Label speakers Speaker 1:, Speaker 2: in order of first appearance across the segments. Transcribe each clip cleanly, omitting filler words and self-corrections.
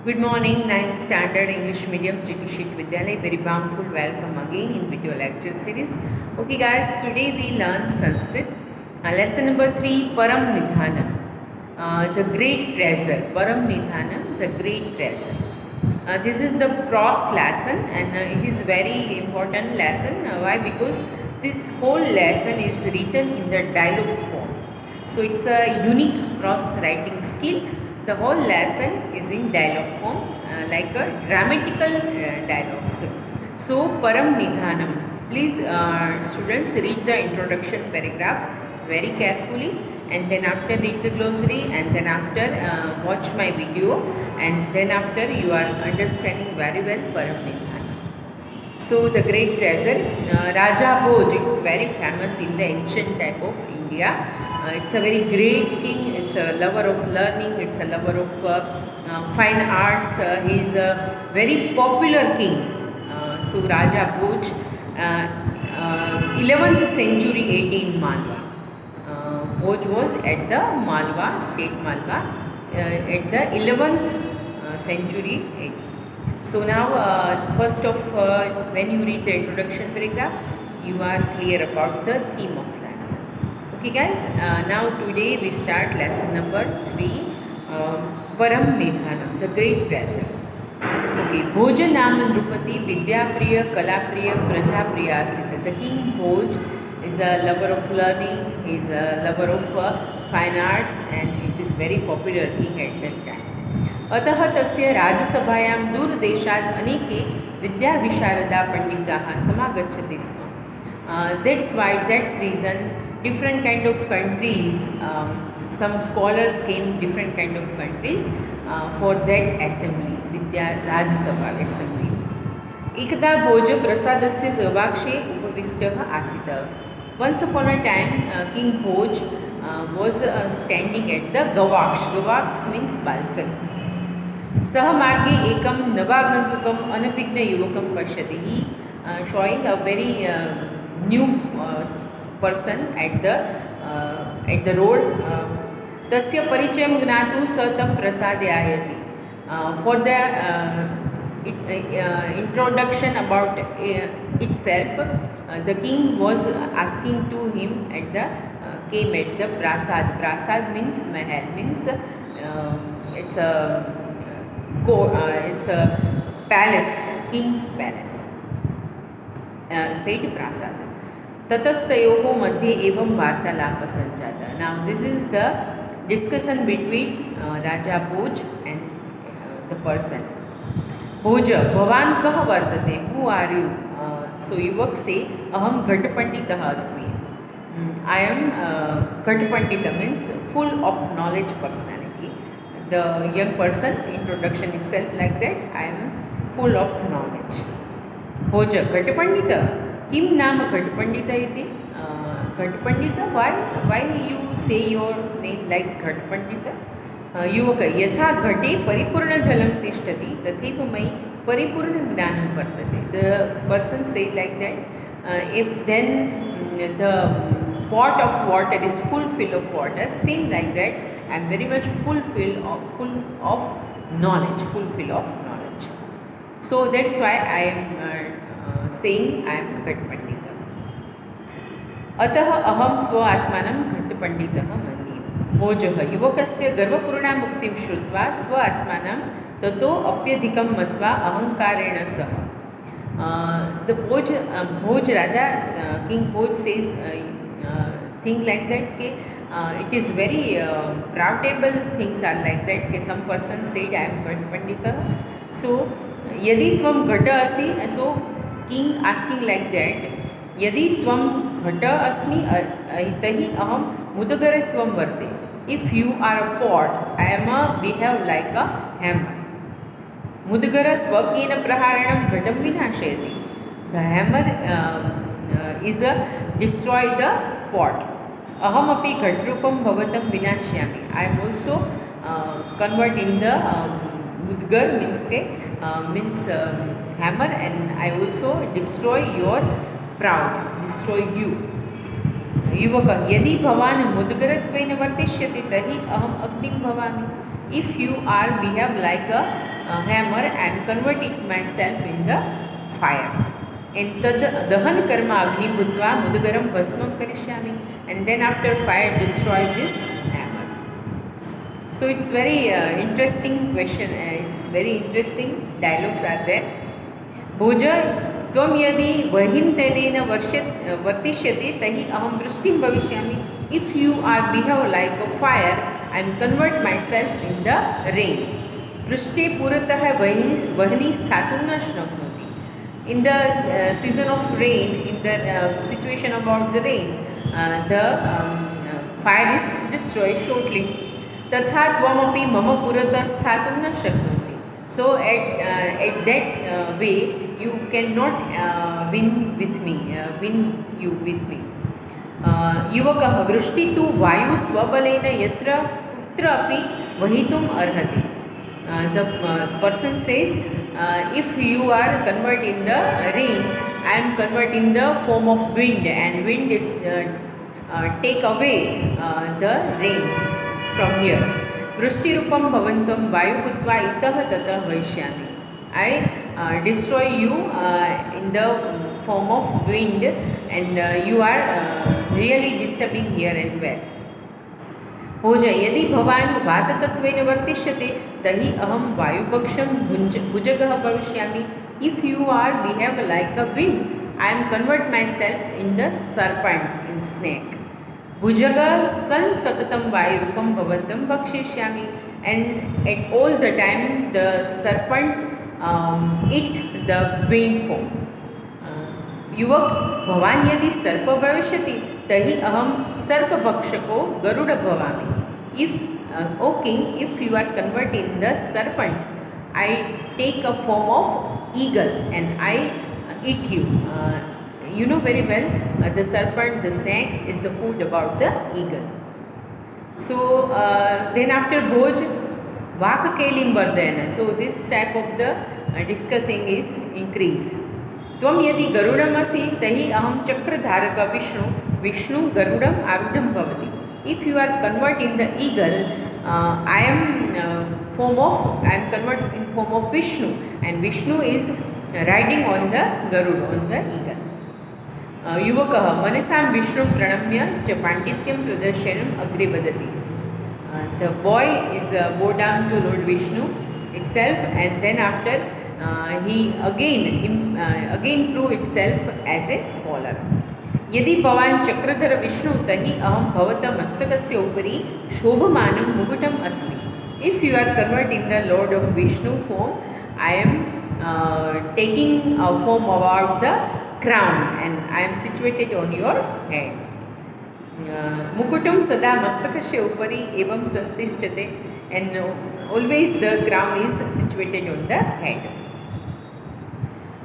Speaker 1: Good morning, 9th Standard English Medium Chitishit Vidyalaya. Very warmful welcome again in video lecture series. Okay, guys, today we learn Sanskrit. Lesson number 3, Param Nidhanam. The great treasure. Param Nidhanam, the great treasure. This is the prose lesson, and it is very important lesson. Why? Because this whole lesson is written in the dialogue form. So it's a unique prose writing skill. The whole lesson is in dialogue form, like a grammatical dialogues. So Param Nidhanam. Please, students, read the introduction paragraph very carefully, and then after read the glossary, and then after watch my video, and then after you are understanding very well Param Nidhanam. So the great treasure, Raja Bhoj, it's very famous in the ancient type of India. It's a very great king. It's a lover of learning. It's a lover of fine arts. He is a very popular king. So Raja Bhoj, 11th century AD in Malwa. Bhoj was at the Malwa, state Malwa, at the 11th century AD. So now, first of when you read the introduction paragraph, you are clear about the theme of lesson. Okay, guys. Now today we start lesson number 3, Param Nidhanam, the great treasure. Okay, Bhoj नाम नृपति विद्याप्रिय कलाप्रिय प्रजाप्रिय आसीत्. The king Bhoj is a lover of learning. He is a lover of fine arts, and it is very popular king at that time. अतः तस्य राजसभायां दूरदेशात् अनेके विद्याविशारदा पंडिताः समागच्छन्ति स्म. That's why, that's reason, different kind of countries, some scholars came different kind of countries for that assembly, Vidya Rajasabha assembly. एकदा भोज प्रसादस्य गवाक्षे उपविष्टः आसीत्. Once upon a time, King Bhoj was standing at the gavaksh. Gavaksh means balcony. सह मार्गे एकं नवागन्तुकम् अनभिज्ञयुवकं पश्यति. He showing a very new person at the road. तस्य परिचयं ज्ञातुं स तं प्रसादे आयाति. For the introduction about itself, the king was asking to him came at the prasad. Prasad means mahal, means it's a palace, king's palace. Said prasad. ततस्तयोः मध्ये एवं वार्तालापः सञ्जातः. Now this is the discussion between Raja Bhoj and the person. भोज, भवान् कः वर्तते? Who are you? So युवक से, अहं घटपण्डितः अस्मि. I am घटपण्डित means full of knowledge personality. The young person, introduction itself like that, I am full of knowledge. भोज, घटपण्डित, किं नाम घटपण्डित इति? घटपण्डित, why you say your name like घटपण्डित? युवक, यथा घटे परिपूर्णजलं तिष्ठति तथैव मयि परिपूर्णज्ञानं वर्तते. The person say like that, if then the pot of water is full of water, same like that, I am very much full of knowledge, full of knowledge. So that's why I am saying I am घटपण्डित. अतः अहं स्व आत्मानं घटपण्डितः मन्ये. भोजः, युवकस्य गर्वपूर्णां मुक्तिं श्रुत्वा स्व आत्मानं ततो अप्यधिकं मत्वा अहंकारेण सह. The Bhoj Raja, King Bhoj says thing like that कि it is very proudable things are like that कि some person said I am घटपण्डितः. So यदि त्वं घट असि, so king asking like that, यदि त्वं घट अस्मि तर्हि अहं मुदगरत्वं वर्ते. If you are a pot, I am behave like a hammer. मुदगर स्वकीयेन प्रहारेण घटं विनाशयति. The hammer is a destroy the pot. अहमपि घटरूपं भवतं विनाशयामि. I am also convert in the मुदगर means hammer, and I also destroy your proud, destroy you. युवकः, यदि भवान् मुद्गरत्वेन वर्तिष्यति तर्हि अहम् अग्निं भवामि. If you are behave like a hammer and convert it myself in the fire. And tad dahan karma agni bhutva mudgaram bhasmam karishyami. And then after fire destroy this hammer. So it's very interesting question. It's very interesting dialogues are there. भोज त्वं यदि वहिन्तेनेन वर्तिष्यते तर्हि अहं वृष्टिं भविष्यामि. If you are behave like a fire, I am convert myself in the rain. पृष्ठे पुरतः वह्नि स्थातुं न शक्नोति. In the season of rain, in the situation about the rain, the fire is destroyed shortly. तथा त्वमपि मम पुरतः स्थातुं न शक्नोसि. So at that way you cannot win you with me. युवकः वृष्टि तु वायु स्वबलेन यत्र कुत्र अपि वहितुम् अर्हति. The person says, if you are convert in the rain, I am convert in the form of wind, and wind is take away the rain from here. वृष्टिरूपं भवन्तं वायुभूत्वा इतः ततः वैष्यामि. I destroy you in the form of wind, and you are really disturbing here and there. भोज यदि भवान् वाततत्त्वेन वर्तिष्यते तर्हि अहं वायुपक्षं भुजगः भविष्यामि. If you are behave like a wind, I am convert myself in the serpent, in snake. भुजगा सन सततम वायुरूपम भवन्तं भक्षयिष्यामि. And at all the time the serpent eat the wind form. युवक भवान् यदि सर्प भविष्यति तर्हि अहं सर्पभक्षको गरुड भवामि. If O king, if you are convert in the serpent, I take a form of eagle and I eat you. You know very well, the serpent, the snake is the food about the eagle. So then after Bhoj, Vak Kelim Vardhana. So this type of the discussing is increased. Tvam yadi garudamasi tahi aham chakradharaka Vishnu garudam arudam bhavati. If you are convert in the eagle, I am convert in form of Vishnu, and Vishnu is riding on the Garuda, on the eagle. युवकः मनसां विष्णुं प्रणम्य च पाण्डित्यं प्रदर्शयन् अग्रे वदति. The boy is bow down to Lord Vishnu itself, and then after he again prove itself as a scholar. यदि भवान् चक्रधर विष्णु तर्हि अहं भवतः मस्तकस्य उपरि शोभमानं मुकुटम् अस्मि. If you are convert in the Lord of Vishnu form, I am taking a form about the crown, and I am situated on your head. Mukutam sada mastakasya upari evam santishtate, and always the crown is situated on the head.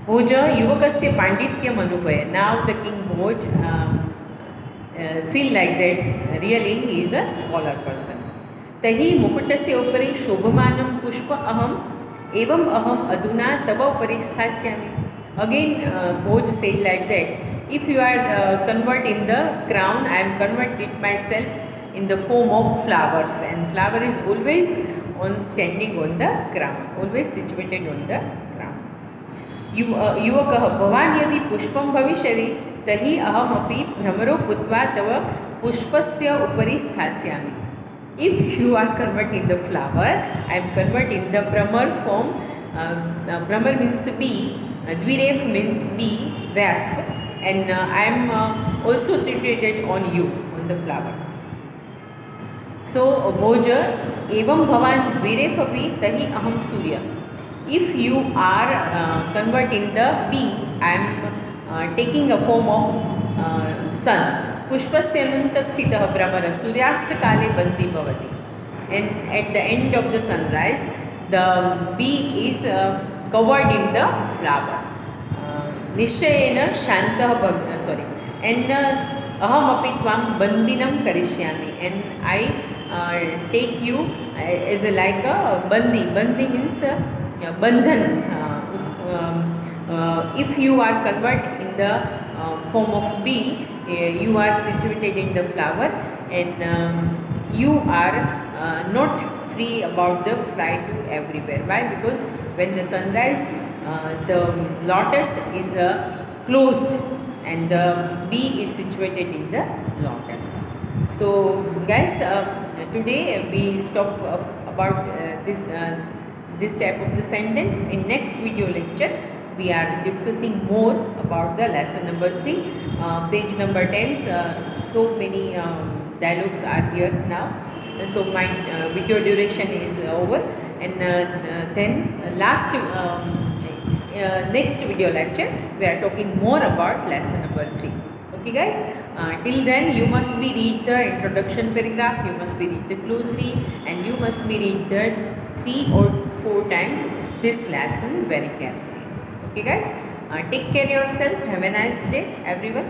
Speaker 1: Bhoja yuvakasya pandityam anupaya. Now the king Bhoj feel like that really he is a scholar person. Tahi mukutasya upari shobhamanam pushpa aham evam aham aduna tava upari sthasyami. Again Bhoj said like that, if you are convert in the crown, I am converted myself in the form of flowers, and flower is always on standing on the crown, always situated on the crown. युवकः भवान् यदि पुष्पं भविष्यति तर्हि अहमपि भ्रमरो भूत्वा तव पुष्पस्य उपरि स्थास्यामि. If you are convert in the flower, I am convert in the Brahmar form. Brahmar means bee, Dviref means bee, wasp, and I am also situated on you, on the flower. So Bhoja evam bhavan Dviref api tahi aham surya. If you are convert in the bee, I am taking a form of sun. पुष्पस्य अनन्तस्थितः भ्रमरः सूर्यास्तकाले बन्दी भवति. And at the end of the sunrise, the bee is covered in the flower. निश्चयेन शान्तः and अहमपि त्वां बन्दिनं करिष्यामि, and I take you as like a bandi. Bandi means bandhan. If you are convert in the form of bee, you are situated in the flower, and you are not free about the fly to everywhere. Why? Because when the sunrise, the lotus is closed and the bee is situated in the lotus. So guys, today we stop about this type of the sentence. In next video lecture we are discussing more about the lesson number 3, page number 10. So many dialogues are here now. So my video duration is over, and then last next video lecture we are talking more about lesson number 3. Okay guys, till then you must be read the introduction paragraph, you must be read the glossary, and you must be read the 3 or 4 times this lesson very carefully. Okay guys, take care yourself. Have a nice day everyone.